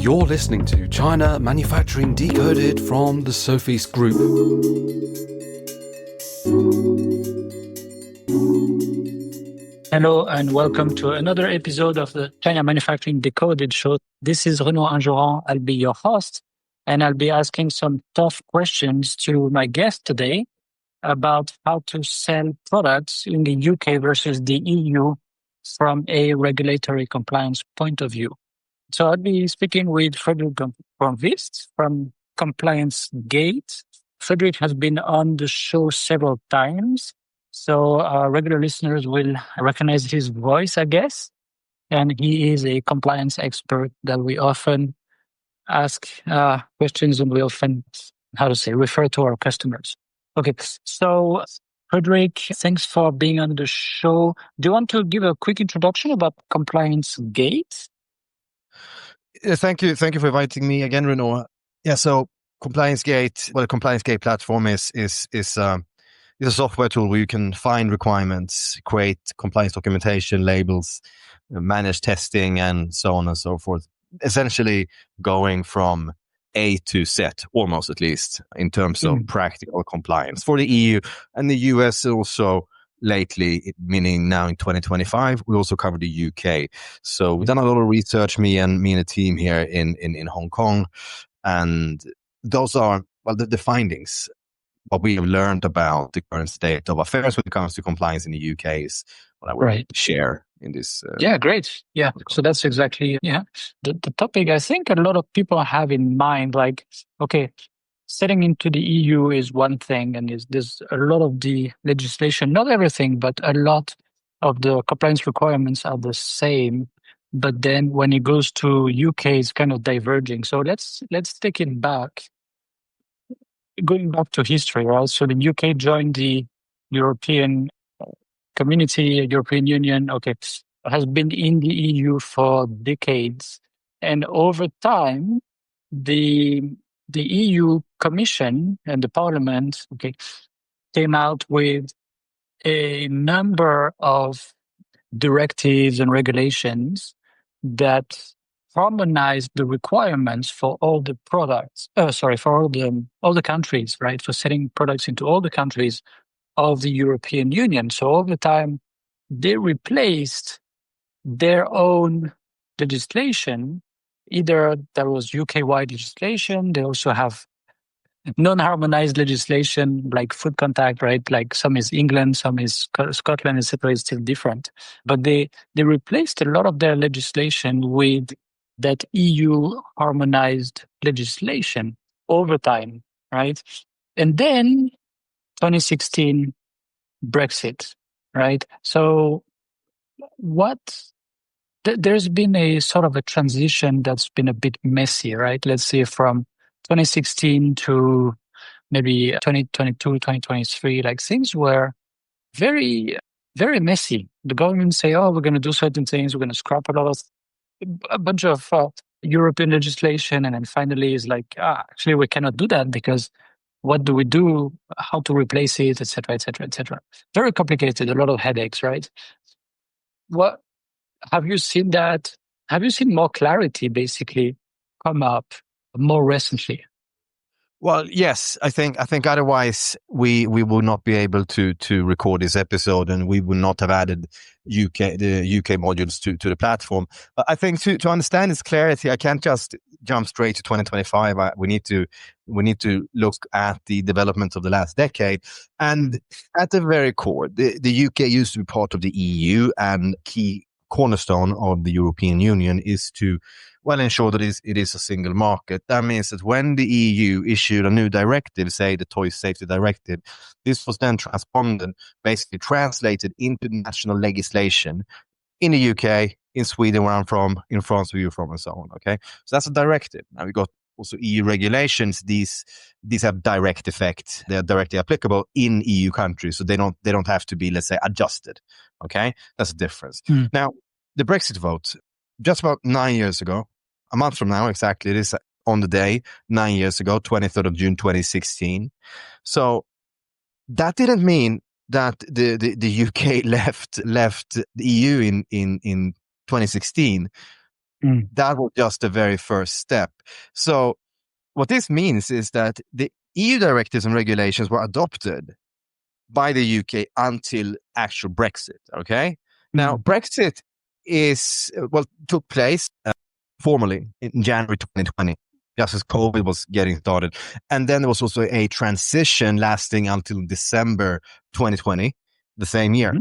You're listening to China Manufacturing Decoded from the Sofeast Group. Hello and welcome to another episode of the China Manufacturing Decoded show. This is Renaud Anjoran. I'll be your host, and I'll be asking some tough questions to my guest today about how to sell products in the UK versus the EU from a regulatory compliance point of view. So I'll be speaking with Fredrik Grönkvist from Compliance Gate. Fredrik has been on the show several times, so regular listeners will recognize his voice, I guess. And he is a compliance expert that we often ask questions and we often, refer to our customers. Okay, so Fredrik, thanks for being on the show. Do you want to give a quick introduction about Compliance Gate? Thank you for inviting me again, Renaud. Yeah, so Compliance Gate, the Compliance Gate platform is a software tool where you can find requirements, create compliance documentation, labels, manage testing, and so on and so forth. Essentially going from A to Z, almost at least, in terms of practical compliance for the EU and the US also. Lately, meaning now in 2025, we also cover the UK. So we've done a lot of research, me and the team here in Hong Kong, and those are the findings. What we have learned about the current state of affairs when it comes to compliance in the UK is what I would share in this. Yeah, great. Yeah, so that's exactly the topic. I think a lot of people have in mind, like, okay, setting into the EU is one thing, and there's a lot of the legislation, not everything, but a lot of the compliance requirements are the same. But then when it goes to UK, it's kind of diverging. So let's take it back, going back to history, right? So the UK joined the European Community, European Union, has been in the EU for decades. And over time, the EU Commission and the Parliament came out with a number of directives and regulations that harmonized the requirements for all the products. For all the countries, right? For setting products into all the countries of the European Union. So over time, they replaced their own legislation. Either there was UK-wide legislation, they also have non-harmonized legislation like food contact, right? Like some is England, some is Scotland, etc. is still different. But they replaced a lot of their legislation with that EU harmonized legislation over time, right? And then 2016, Brexit, right? So there's been a sort of a transition that's been a bit messy, right? Let's say from 2016 to maybe 2022, 2023, like things were very, very messy. The government say, we're going to do certain things. We're going to scrap a bunch of European legislation. And then finally it's like, actually we cannot do that because what do we do? How to replace it, et cetera, et cetera, et cetera. Very complicated, a lot of headaches, right? What have you seen that? Have you seen more clarity basically come up more recently? Well, yes, I think otherwise we will not be able to record this episode, and we will not have added the UK modules to the platform. But I think to understand its clarity, I can't just jump straight to 2025. We need to look at the development of the last decade. And at the very core, the UK used to be part of the EU, and key cornerstone of the European Union is to ensure that it is a single market. That means that when the EU issued a new directive, say the Toy Safety Directive, this was then basically translated into national legislation in the UK, in Sweden where I'm from, in France where you're from, and so on. Okay, so that's a directive. Now we got also EU regulations. These have direct effect. They are directly applicable in EU countries, so they don't have to be, let's say, adjusted. Okay, that's a difference. Now, the Brexit vote, just about 9 years ago, a month from now exactly, it is on the day, 9 years ago, 23rd of June 2016. So that didn't mean that the UK left the EU in 2016. That was just the very first step. So what this means is that the EU directives and regulations were adopted by the UK until actual Brexit. Okay. Now, Brexit took place formally in January 2020, just as COVID was getting started. And then there was also a transition lasting until December 2020, the same year.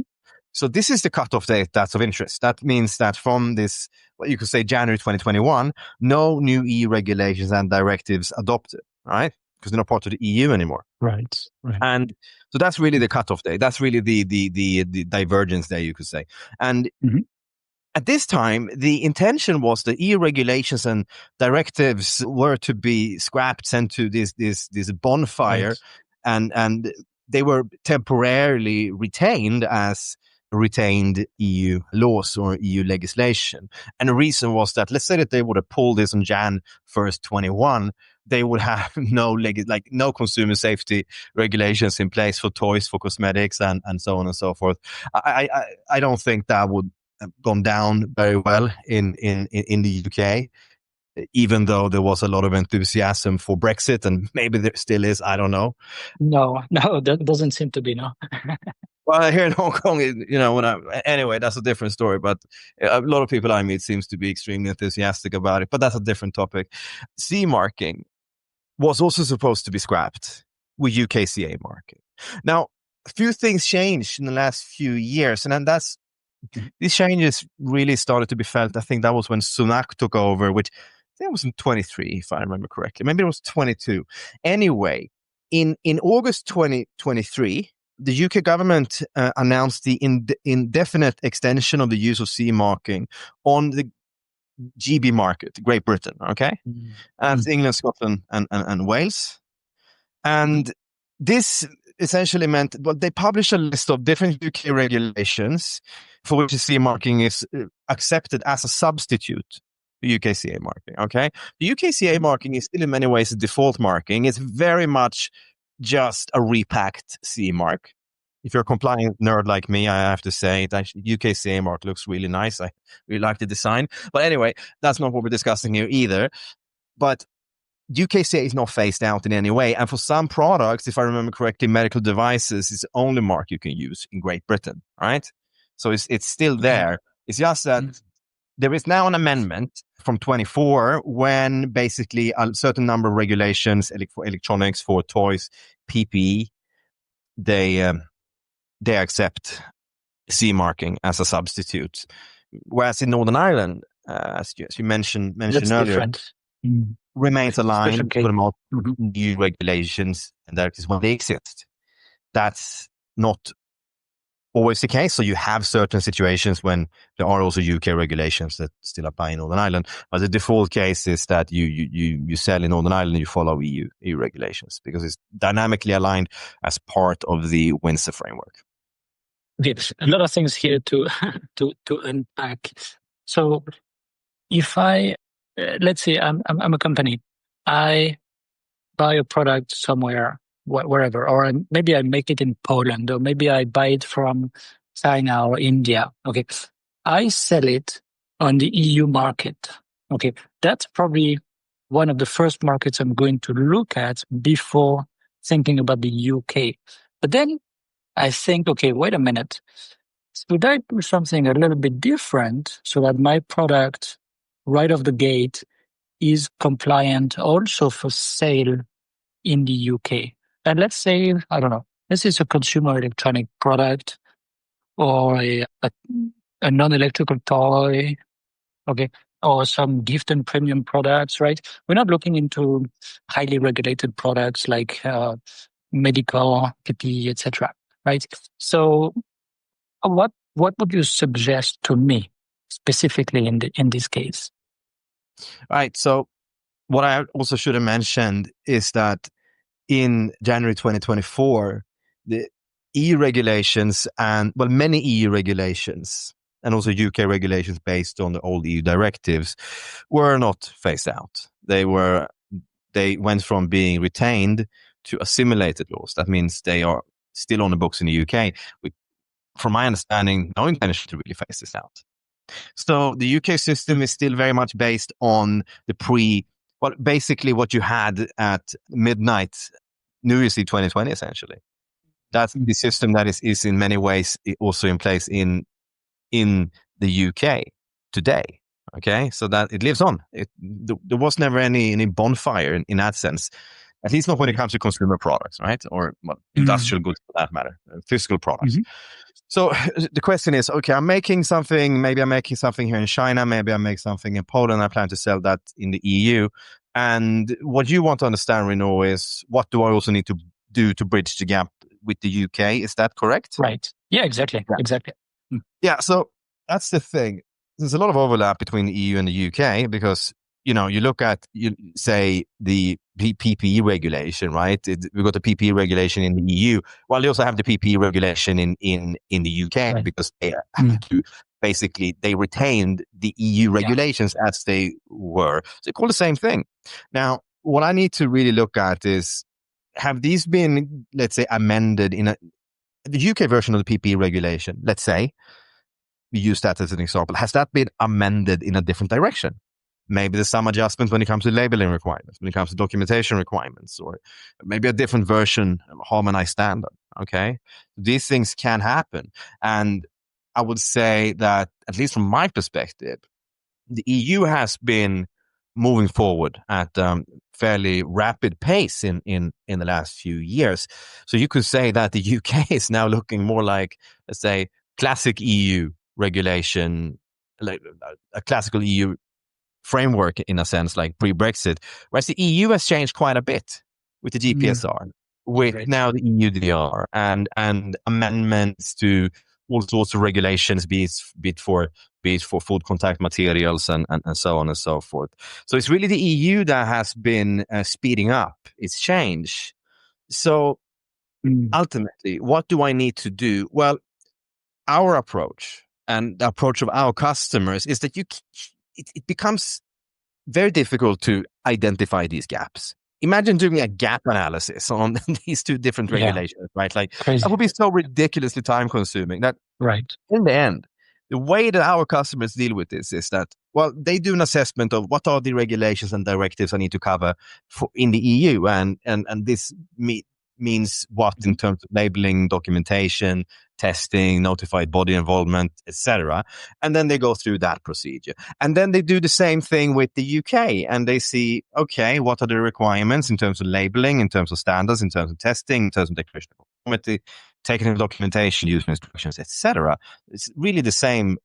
So this is the cutoff date that's of interest. That means that from this, what you could say, January 2021, no new EU regulations and directives adopted, right? Because they're not part of the EU anymore. Right. And so that's really the cutoff date. That's really the divergence day, you could say. And at this time, the intention was the EU regulations and directives were to be scrapped, sent to this bonfire, and they were temporarily retained as retained EU laws or EU legislation. And the reason was that, let's say that they would have pulled this on Jan 1st, 21, they would have no consumer safety regulations in place for toys, for cosmetics, and so on and so forth. I don't think that would have gone down very well in the UK, even though there was a lot of enthusiasm for Brexit, and maybe there still is. I don't know. No, that doesn't seem to be, no. Well, here in Hong Kong, anyway, that's a different story. But a lot of people I meet seems to be extremely enthusiastic about it. But that's a different topic. CE marking was also supposed to be scrapped with UKCA marking. Now, a few things changed in the last few years, and then these changes really started to be felt. I think that was when Sunak took over, which I think it was in 23, if I remember correctly. Maybe it was 22. Anyway, in August 2023, the UK government announced the indefinite extension of the use of CE marking on the GB market, Great Britain, okay? And England, Scotland, and Wales. And this essentially meant, they published a list of different UK regulations for which the CE marking is accepted as a substitute for UKCA marking, okay? The UKCA marking is still in many ways a default marking. It's very much just a repacked CE mark. If you're a compliant nerd like me, I have to say that UKCA mark looks really nice. I really like the design. But anyway, that's not what we're discussing here either. But UKCA is not phased out in any way. And for some products, if I remember correctly, medical devices is the only mark you can use in Great Britain, right? So it's still there. It's just that there is now an amendment from 24 when basically a certain number of regulations for electronics, for toys, PPE, they accept CE marking as a substitute. Whereas in Northern Ireland, as you mentioned earlier, remains aligned to the most new regulations and directives when they exist. That's not always the case. So you have certain situations when there are also UK regulations that still apply in Northern Ireland. But the default case is that you sell in Northern Ireland and you follow EU regulations because it's dynamically aligned as part of the Windsor framework. Okay, a lot of things here to unpack. So if I, let's say I'm a company, I buy a product somewhere, wherever, or maybe I make it in Poland, or maybe I buy it from China or India. Okay, I sell it on the EU market. Okay, that's probably one of the first markets I'm going to look at before thinking about the UK. But then I think, okay, wait a minute. Should I do something a little bit different so that my product right off the gate is compliant also for sale in the UK? And let's say, I don't know, this is a consumer electronic product or a non-electrical toy, okay, or some gift and premium products, right? We're not looking into highly regulated products like medical, PPE, etc., right? So what would you suggest to me specifically in this case? Right. So what I also should have mentioned is that in January 2024, the EU regulations many EU regulations and also UK regulations based on the old EU directives were not phased out. They went from being retained to assimilated laws. That means they are still on the books in the UK. From my understanding, no intention to really phase this out. So the UK system is still very much based on basically what you had at midnight New Year's Eve 2020, essentially. That's the system that is in many ways also in place in the UK today. Okay, so that it lives on. There was never any bonfire in that sense, at least not when it comes to consumer products, right? Or industrial goods for that matter, physical products. So the question is, okay, I'm making something, maybe I'm making something here in China, maybe I make something in Poland, I plan to sell that in the EU. And what you want to understand, Renaud, is what do I also need to do to bridge the gap with the UK? Is that correct? Right. Yeah, exactly. Yeah. Exactly. Yeah, so that's the thing. There's a lot of overlap between the EU and the UK because, you look at, say, the PPE regulation, right? We've got the PPE regulation in the EU. Well, they also have the PPE regulation in the UK, right, because they have to, basically, they retained the EU regulations as they were. So they call the same thing. Now, what I need to really look at is, have these been, let's say, amended in the UK version of the PPE regulation, let's say, we use that as an example. Has that been amended in a different direction? Maybe there's some adjustments when it comes to labeling requirements, when it comes to documentation requirements, or maybe a different version of a harmonized standard. Okay. These things can happen. And I would say that, at least from my perspective, the EU has been moving forward at fairly rapid pace in the last few years. So you could say that the UK is now looking more like, let's say, classic EU regulation, like a classical EU framework in a sense, like pre-Brexit, whereas the EU has changed quite a bit with the GPSR, with now the EUDR and amendments to all sorts of regulations, be it for food contact materials and so on and so forth. So it's really the EU that has been speeding up its change. So ultimately, what do I need to do? Well, our approach and the approach of our customers is that it becomes very difficult to identify these gaps. Imagine doing a gap analysis on these two different regulations, right? Like, crazy. That would be so ridiculously time consuming that, right, in the end, the way that our customers deal with this is that, well, they do an assessment of what are the regulations and directives I need to cover in the EU. And this means what in terms of labeling, documentation, testing, notified body involvement, etc. And then they go through that procedure. And then they do the same thing with the UK, and they see, okay, what are the requirements in terms of labeling, in terms of standards, in terms of testing, in terms of declaration of conformity, technical documentation, user instructions, etc. It's really the same,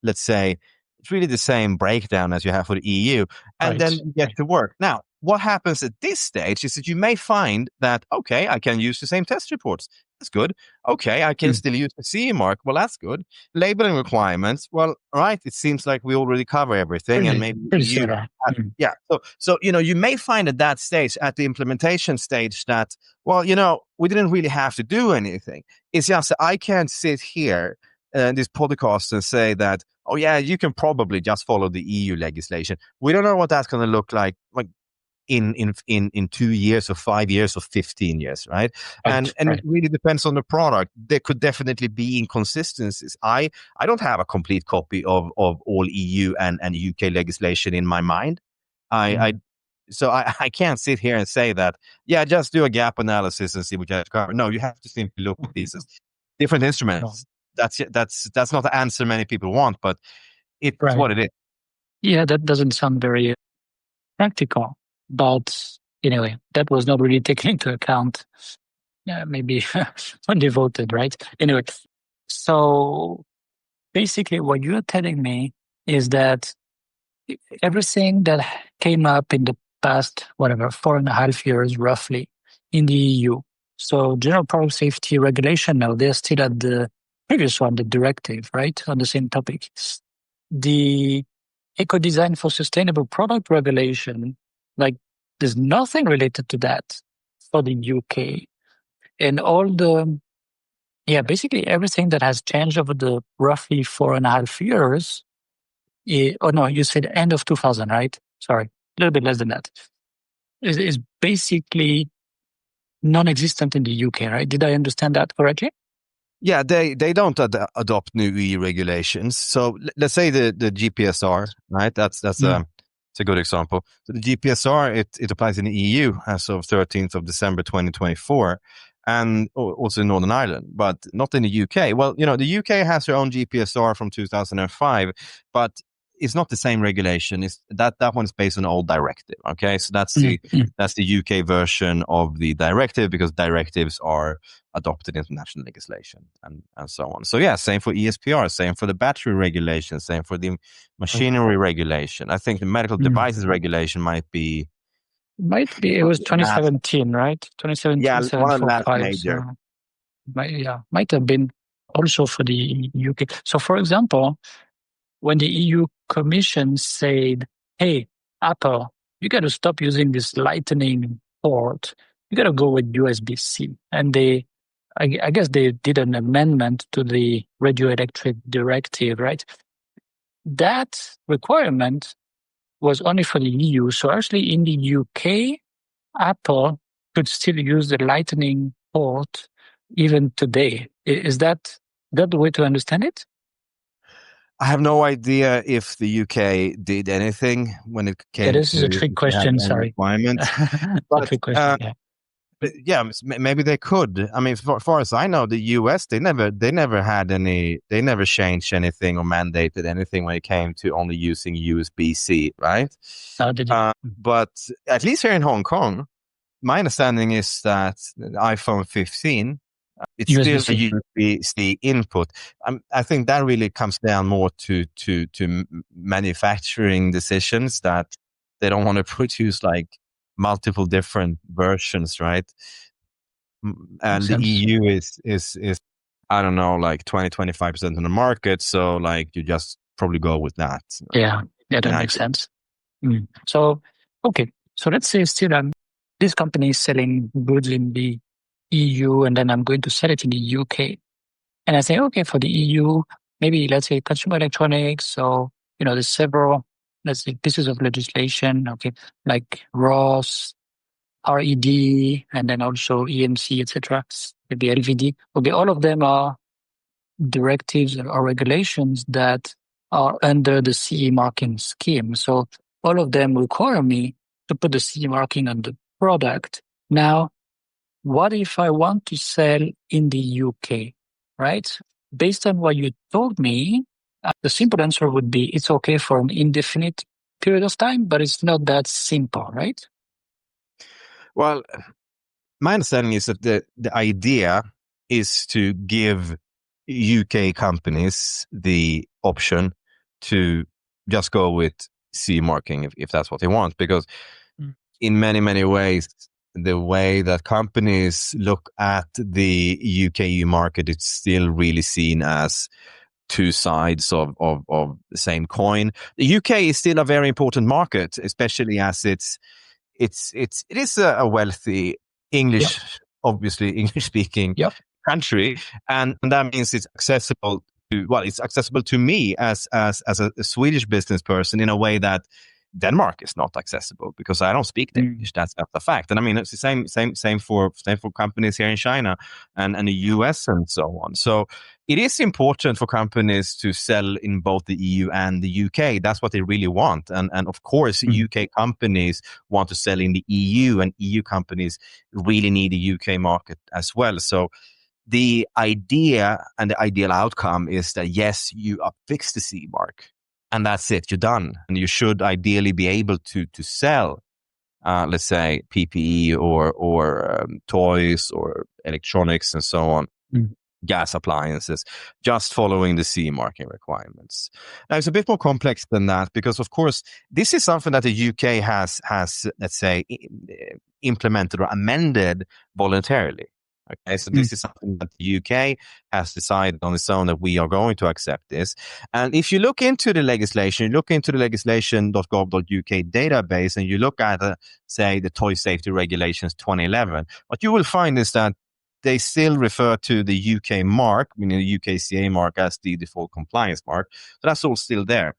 let's say, it's really the same breakdown as you have for the EU. And then you get to work. Now, what happens at this stage is that you may find that, okay, I can use the same test reports. That's good. Okay, I can still use the CE mark. Well, that's good. Labeling requirements. Well, all right, it seems like we already cover everything. And maybe yeah. So, you may find at that stage, at the implementation stage, that, well, we didn't really have to do anything. It's just that I can't sit here in this podcast and say that, oh yeah, you can probably just follow the EU legislation. We don't know what that's going to look like in 2 years or 5 years or 15 years, right? And it really depends on the product. There could definitely be inconsistencies. I don't have a complete copy of all EU and UK legislation in my mind. So I can't sit here and say that, yeah, just do a gap analysis and see what you have to cover. No, you have to simply look at these as different instruments. That's not the answer many people want, but it's what it is. Yeah, that doesn't sound very practical. But anyway, that was not really taken into account. Maybe when they voted, right? Anyway, so basically what you're telling me is that everything that came up in the past, 4.5 years roughly in the EU. So general product safety regulation, now they're still at the previous one, the directive, right? On the same topic. The eco design for sustainable product regulation, like there's nothing related to that for the UK. And all basically everything that has changed over the roughly 4.5 years. You said end of 2000, right? Sorry, a little bit less than that. Is basically non-existent in the UK, right? Did I understand that correctly? Yeah, they don't adopt new EU regulations. So let's say the GPSR, right? That's it's a good example. So the GPSR it applies in the EU as of 13th of December 2024, and also in Northern Ireland, but not in the UK. Well, the UK has their own GPSR from 2005, but it's not the same regulation. It's that one is based on an old directive. Okay, so that's the UK version of the directive, because directives are adopted into national legislation and so on. So yeah, same for ESPR, same for the battery regulation, same for the machinery regulation. I think the medical devices regulation might be. It was 2017, right? 2017, Yeah, one of the last 745. major. So might have been also for the UK. So for example, when the EU Commission said, hey, Apple, you got to stop using this lightning port. You got to go with USB-C. And I guess they did an amendment to the radioelectric directive, right? That requirement was only for the EU. So actually in the UK, Apple could still use the lightning port even today. Is that the way to understand it? I have no idea if the UK did anything when it came this is a to trick question. Sorry, requirements. a trick question. Yeah. But yeah, maybe they could. I mean, as far as I know, the US they never changed anything or mandated anything when it came to only using USB-C, right? No, they didn't. But at least here in Hong Kong, my understanding is that the iPhone 15 it's USB-C. still a USB-C input. I think that really comes down more to manufacturing decisions, that they don't want to produce like multiple different versions, right? And the EU is I don't know, like 20-25% of the market. So like you just probably go with that. Yeah, that makes sense. So okay, so let's say still this company is selling goods in the EU, and then I'm going to sell it in the UK. And I say, okay, for the EU, maybe let's say consumer electronics. So, there's several, let's say, pieces of legislation, okay, like ROS, RED, and then also EMC, etc., maybe LVD. Okay, all of them are directives or regulations that are under the CE marking scheme. So all of them require me to put the CE marking on the product. Now, what if I want to sell in the UK, right? Based on what you told me, the simple answer would be it's okay for an indefinite period of time, but it's not that simple, right? Well, my understanding is that the idea is to give UK companies the option to just go with CE marking if that's what they want, because in many, many ways, the way that companies look at the UK market, it's still really seen as two sides of the same coin. The UK is still a very important market, especially as it is a wealthy obviously English speaking country, and that means it's accessible to me as a Swedish business person in a way that Denmark is not accessible, because I don't speak Danish. That's a fact. And I mean, it's the same for companies here in China and the US and so on. So it is important for companies to sell in both the EU and the UK. That's what they really want. And of course, UK companies want to sell in the EU, and EU companies really need the UK market as well. So the idea and the ideal outcome is that, yes, you affix the CE mark, and that's it, you're done. And you should ideally be able to sell, let's say, PPE or toys or electronics and so on, gas appliances, just following the CE marking requirements. Now, it's a bit more complex than that, because, of course, this is something that the UK has let's say, implemented or amended voluntarily. Okay, so this is something that the UK has decided on its own, that we are going to accept this. And if you look into the legislation, you look into the legislation.gov.uk database, and you look at, say, the Toy Safety Regulations 2011, what you will find is that they still refer to the UK mark, meaning the UKCA mark, as the default compliance mark. So that's all still there.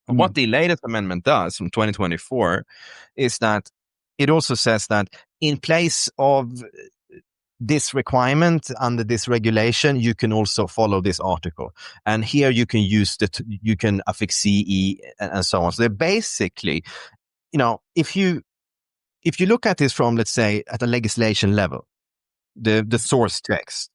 And what the latest amendment does from 2024 is that it also says that in place of this requirement under this regulation, you can also follow this article. And here you can use you can affix CE and so on. So they're basically, if you look at this from, let's say, at a legislation level, the source text,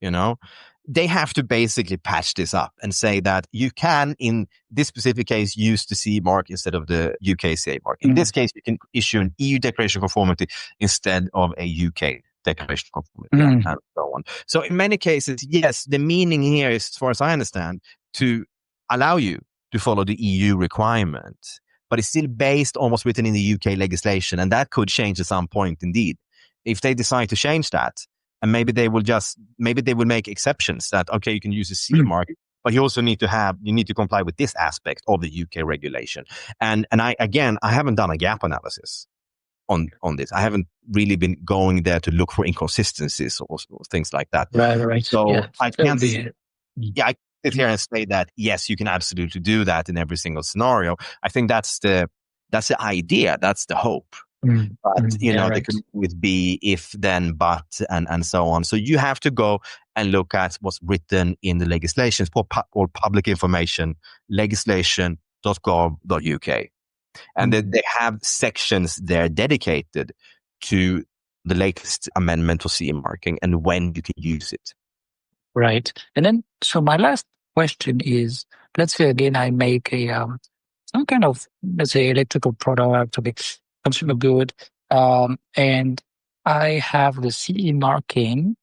they have to basically patch this up and say that you can, in this specific case, use the CE mark instead of the UKCA mark. In this case, you can issue an EU declaration of conformity instead of a UK declaration of conformity, and so on. So in many cases, yes, the meaning here is, as far as I understand, to allow you to follow the EU requirement, but it's still based on what's written in the UK legislation, and that could change at some point indeed. If they decide to change that, and maybe they will make exceptions that, okay, you can use a CE mark, but you also need to comply with this aspect of the UK regulation. And I haven't done a gap analysis on this. I haven't really been going there to look for inconsistencies or things like that. Right. So I can't. I sit here and say that yes, you can absolutely do that in every single scenario. I think that's the idea. That's the hope. But there could always be if, then, but, and so on. So you have to go and look at what's written in the legislation or public information, legislation.gov.uk. And they have sections there dedicated to the latest amendment to CE marking and when you can use it. Right. And then, so my last question is, let's say again, I make some kind of, let's say, electrical product or consumer good, and I have the CE marking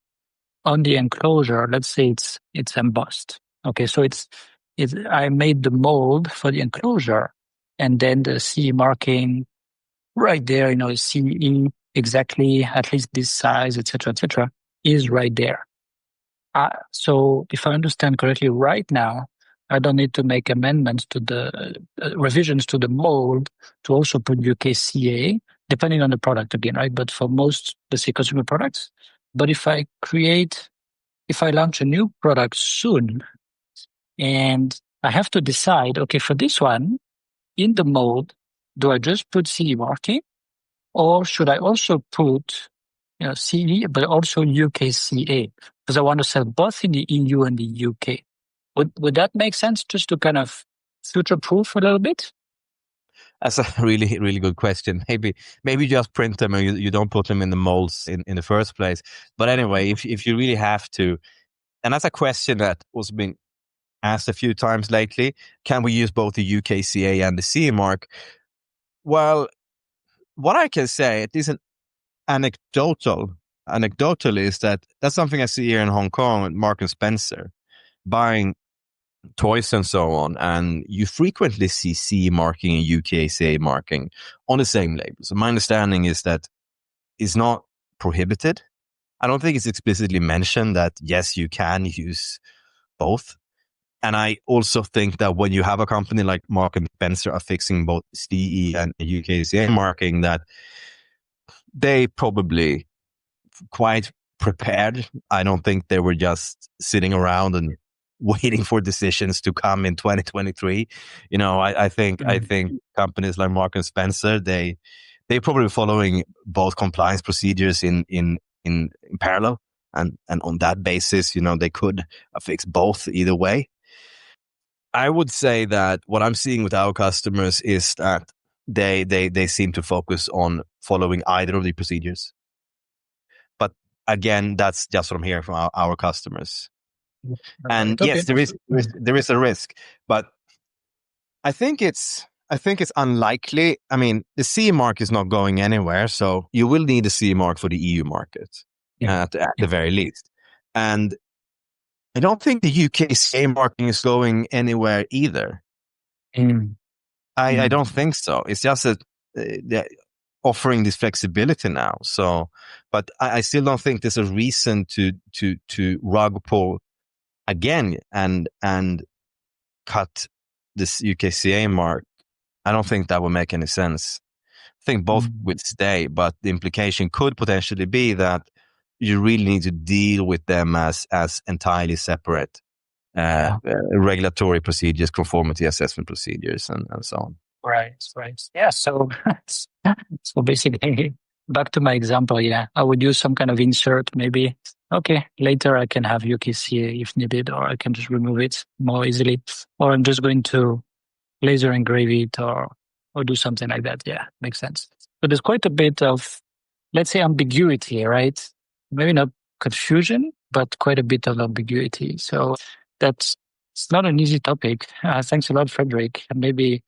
on the enclosure. Let's say it's embossed. Okay, so I made the mold for the enclosure, and then the CE marking right there, CE exactly, at least this size, etc., is right there. So if I understand correctly, right now, I don't need to make amendments to the revisions to the mold to also put UKCA, depending on the product again, right? But for most, let's say, consumer products. But if I launch a new product soon, and I have to decide, okay, for this one, in the mold, do I just put CE marking, or should I also put CE, but also UKCA? Because I want to sell both in the EU and the UK. Would that make sense, just to kind of future-proof a little bit? That's a really, really good question. Maybe you just print them and you don't put them in the molds in the first place. But anyway, if you really have to, and that's a question that was been asked a few times lately, can we use both the UKCA and the CE mark? Well, what I can say, it isn't anecdotal is that's something I see here in Hong Kong at Marks and Spencer, buying toys and so on, and you frequently see CE marking and UKCA marking on the same label. So my understanding is that it's not prohibited. I don't think it's explicitly mentioned that, yes, you can use both. And I also think that when you have a company like Marks and Spencer affixing both CE and UKCA marking, that they probably quite prepared. I don't think they were just sitting around and waiting for decisions to come in 2023. I think companies like Marks and Spencer, they're probably following both compliance procedures in parallel, and on that basis, they could affix both either way. I would say that what I'm seeing with our customers is that they seem to focus on following either of the procedures. But again, that's just what I'm hearing from our customers. And yes, there is a risk, but I think it's unlikely. I mean, the CE mark is not going anywhere, so you will need a CE mark for the EU market at the very least. And I don't think the UKCA marking is going anywhere either. I don't think so. It's just that they're offering this flexibility now. So, but I still don't think there's a reason to rug pull again and cut this UKCA mark. I don't think that would make any sense. I think both would stay, but the implication could potentially be that you really need to deal with them as entirely separate regulatory procedures, conformity assessment procedures, and so on. Right. Yeah. So basically, back to my example, I would use some kind of insert, maybe okay, later I can have UKCA if needed, or I can just remove it more easily, or I'm just going to laser engrave it or do something like that. Yeah, makes sense. So there's quite a bit of, let's say, ambiguity, right? Maybe not confusion, but quite a bit of ambiguity. So it's not an easy topic. Thanks a lot, Fredrik. And maybe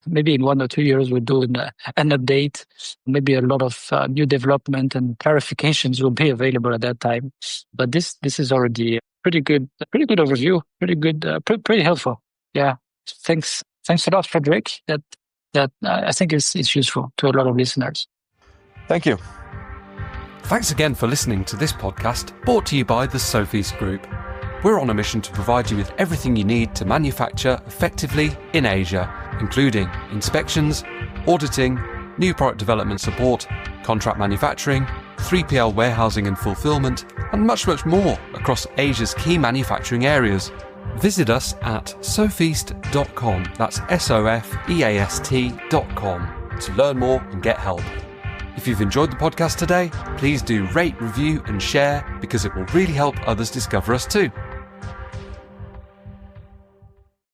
in 1 or 2 years we'll do an update. Maybe a lot of new development and clarifications will be available at that time. But this is already a pretty good overview. Pretty good, pretty helpful. Yeah. Thanks a lot, Fredrik. That I think is useful to a lot of listeners. Thank you. Thanks again for listening to this podcast brought to you by the Sofeast Group. We're on a mission to provide you with everything you need to manufacture effectively in Asia, including inspections, auditing, new product development support, contract manufacturing, 3PL warehousing and fulfillment, and much, much more across Asia's key manufacturing areas. Visit us at sofeast.com, that's SOFEAST.com, to learn more and get help. If you've enjoyed the podcast today, please do rate, review and share because it will really help others discover us too.